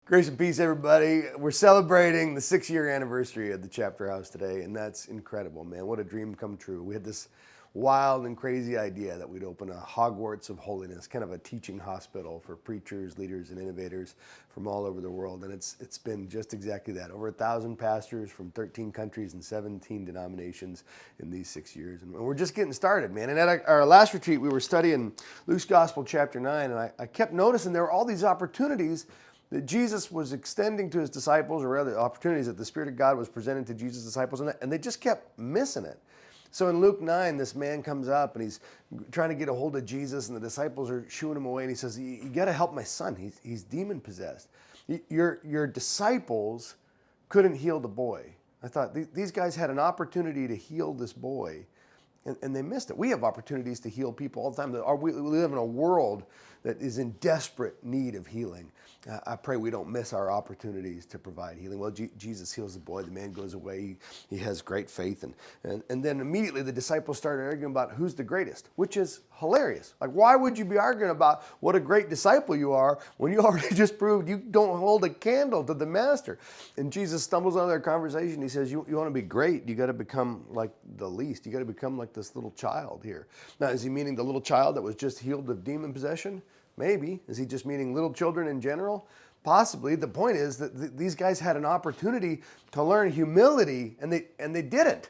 Grace and peace, everybody. We're celebrating the 6-year anniversary of the Chapter House today, and that's incredible, man. What a dream come true. We had this wild and crazy idea that we'd open a Hogwarts of Holiness, kind of a teaching hospital for preachers, leaders, and innovators from all over the world. And it's been just exactly that. Over 1,000 pastors from 13 countries and 17 denominations in these 6 years. And we're just getting started, man. And at our last retreat, we were studying Luke's Gospel, chapter 9, and I kept noticing there were all these opportunities that Jesus was extending to his disciples, or rather opportunities that the Spirit of God was presenting to Jesus' disciples, and they just kept missing it. So in Luke 9, this man comes up and he's trying to get a hold of Jesus, and the disciples are shooing him away, and he says, you got to help my son. He's demon-possessed. Your disciples couldn't heal the boy. I thought these guys had an opportunity to heal this boy, and they missed it. We have opportunities to heal people all the time. We live in a world that is in desperate need of healing. I pray we don't miss our opportunities to provide healing. Well, Jesus heals the boy. The man goes away. He has great faith. And then immediately the disciples started arguing about who's the greatest, which is hilarious. Like, why would you be arguing about what a great disciple you are when you already just proved you don't hold a candle to the master? And Jesus stumbles on their conversation. He says, you want to be great, you got to become like the least. You got to become like this little child here. Now, is he meaning the little child that was just healed of demon possession? Maybe. Is he just meaning little children in general? Possibly. The point is that these guys had an opportunity to learn humility, and they didn't.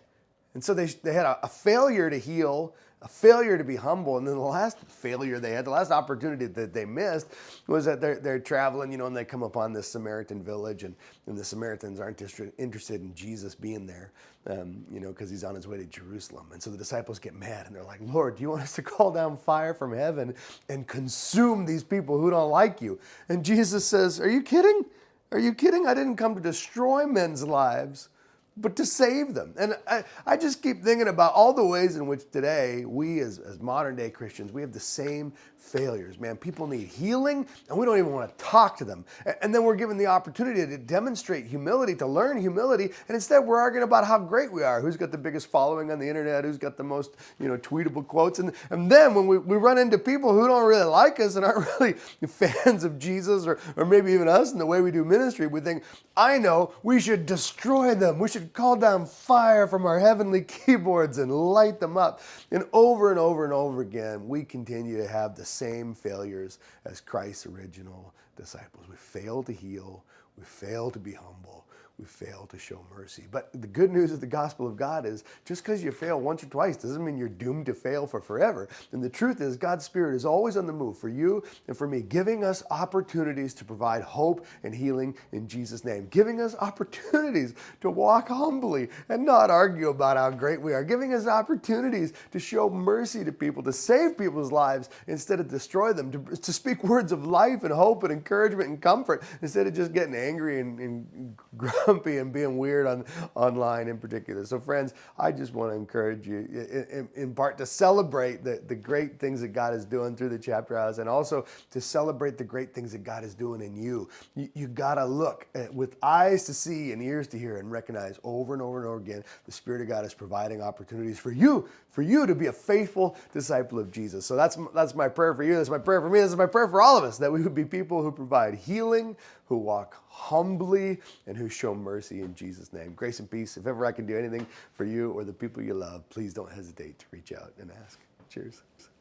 And so they had a failure to heal, a failure to be humble, and then the last failure they had, the last opportunity that they missed was that they're traveling, and they come upon this Samaritan village, and the Samaritans aren't interested in Jesus being there, because he's on his way to Jerusalem. And so the disciples get mad, and they're like, Lord, do you want us to call down fire from heaven and consume these people who don't like you? And Jesus says, are you kidding? Are you kidding? I didn't come to destroy men's lives, but to save them. And I just keep thinking about all the ways in which today we as modern day Christians, we have the same failures. Man, people need healing, and we don't even want to talk to them. And then we're given the opportunity to demonstrate humility, to learn humility, and instead we're arguing about how great we are, who's got the biggest following on the internet, who's got the most tweetable quotes. And then when we run into people who don't really like us and aren't really fans of Jesus, or maybe even us in the way we do ministry, we think, I know, we should destroy them. We should call down fire from our heavenly keyboards and light them up. And over and over and over again, we continue to have the same failures as Christ's original disciples. We fail to heal. We fail to be humble. We fail to show mercy. But the good news of the gospel of God is just because you fail once or twice doesn't mean you're doomed to fail for forever. And the truth is God's Spirit is always on the move for you and for me, giving us opportunities to provide hope and healing in Jesus' name, giving us opportunities to walk humbly and not argue about how great we are, giving us opportunities to show mercy to people, to save people's lives instead of destroy them, to speak words of life and hope and encouragement and comfort instead of just getting angry and grumpy and being weird online in particular. So friends, I just want to encourage you in part to celebrate the great things that God is doing through the Chapter House, and also to celebrate the great things that God is doing in you. You got to look with eyes to see and ears to hear and recognize over and over and over again the Spirit of God is providing opportunities for you to be a faithful disciple of Jesus. So that's my prayer for you. That's my prayer for me. This is my prayer for all of us, that we would be people who provide healing, who walk humbly, and who show mercy in Jesus' name. Grace and peace. If ever I can do anything for you or the people you love, please don't hesitate to reach out and ask. Cheers.